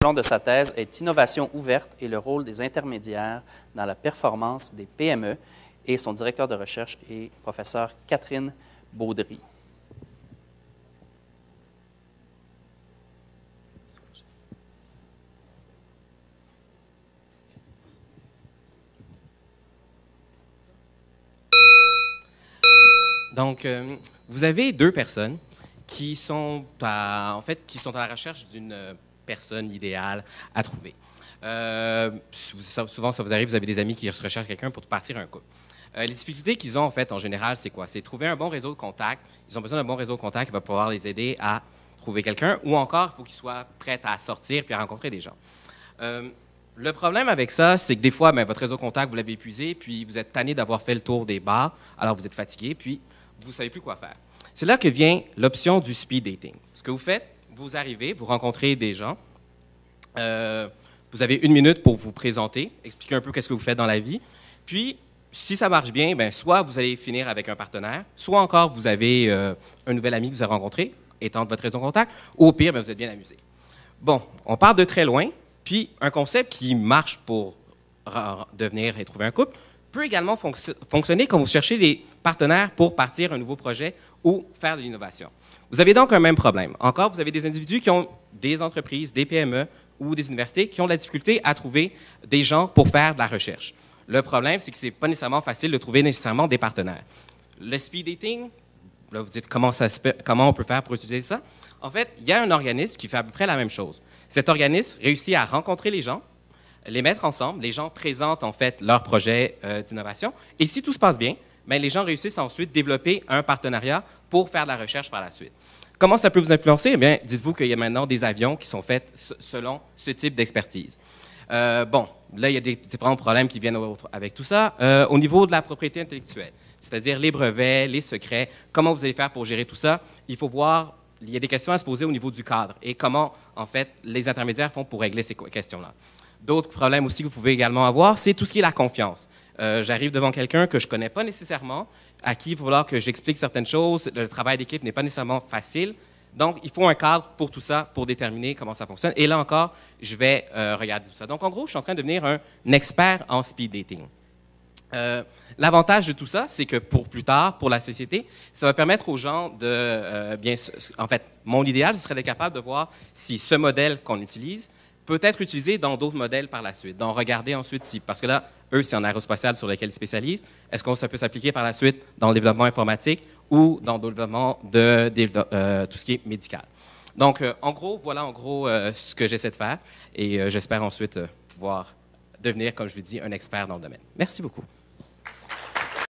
long de sa thèse est Innovation ouverte et le rôle des intermédiaires dans la performance des PME. Et son directeur de recherche est professeur Catherine Baudry. Donc, vous avez deux personnes qui sont à la recherche d'une personne idéale à trouver. Souvent, ça vous arrive, vous avez des amis qui recherchent quelqu'un pour partir un couple. Les difficultés qu'ils ont, en fait, en général, c'est quoi? C'est trouver un bon réseau de contacts. Ils ont besoin d'un bon réseau de contacts qui va pouvoir les aider à trouver quelqu'un, ou encore, il faut qu'ils soient prêts à sortir puis à rencontrer des gens. Le problème avec ça, c'est que des fois, votre réseau de contacts, vous l'avez épuisé, puis vous êtes tanné d'avoir fait le tour des bars, alors vous êtes fatigué, puis vous ne savez plus quoi faire. C'est là que vient l'option du speed dating. Ce que vous faites, vous arrivez, vous rencontrez des gens, vous avez 1 minute pour vous présenter, expliquer un peu qu'est-ce que vous faites dans la vie, puis si ça marche bien, soit vous allez finir avec un partenaire, soit encore vous avez un nouvel ami que vous avez rencontré, étant de votre réseau de contact, ou au pire, vous êtes bien amusé. Bon, on part de très loin, puis un concept qui marche pour devenir et trouver un couple peut également fonctionner quand vous cherchez des partenaires pour partir un nouveau projet ou faire de l'innovation. Vous avez donc un même problème. Encore, vous avez des individus qui ont des entreprises, des PME ou des universités qui ont de la difficulté à trouver des gens pour faire de la recherche. Le problème, c'est que ce n'est pas nécessairement facile de trouver nécessairement des partenaires. Le speed dating, là, vous dites comment on peut faire pour utiliser ça? En fait, il y a un organisme qui fait à peu près la même chose. Cet organisme réussit à rencontrer les gens, les mettre ensemble, les gens présentent en fait leur projet d'innovation, et si tout se passe bien, les gens réussissent à ensuite développer un partenariat pour faire de la recherche par la suite. Comment ça peut vous influencer? Eh bien, dites-vous qu'il y a maintenant des avions qui sont faits selon ce type d'expertise. Bon, là, il y a des différents problèmes qui viennent avec tout ça. Au niveau de la propriété intellectuelle, c'est-à-dire les brevets, les secrets, comment vous allez faire pour gérer tout ça? Il faut voir, il y a des questions à se poser au niveau du cadre et comment, en fait, les intermédiaires font pour régler ces questions-là. D'autres problèmes aussi que vous pouvez également avoir, c'est tout ce qui est la confiance. J'arrive devant quelqu'un que je ne connais pas nécessairement, à qui il va falloir que j'explique certaines choses. Le travail d'équipe n'est pas nécessairement facile. Donc, il faut un cadre pour tout ça, pour déterminer comment ça fonctionne. Et là encore, je vais regarder tout ça. Donc, en gros, je suis en train de devenir un expert en speed dating. L'avantage de tout ça, c'est que pour plus tard, pour la société, ça va permettre aux gens de en fait, mon idéal, ce serait d'être capable de voir si ce modèle qu'on utilise peut être utilisé dans d'autres modèles par la suite. Donc, regarder ensuite si, parce que là, eux, c'est en aérospatial sur lequel ils spécialisent, est-ce que ça peut s'appliquer par la suite dans le développement informatique ou dans le développement de tout ce qui est médical. Donc, en gros, voilà ce que j'essaie de faire et j'espère ensuite pouvoir devenir, comme je vous dis, un expert dans le domaine. Merci beaucoup.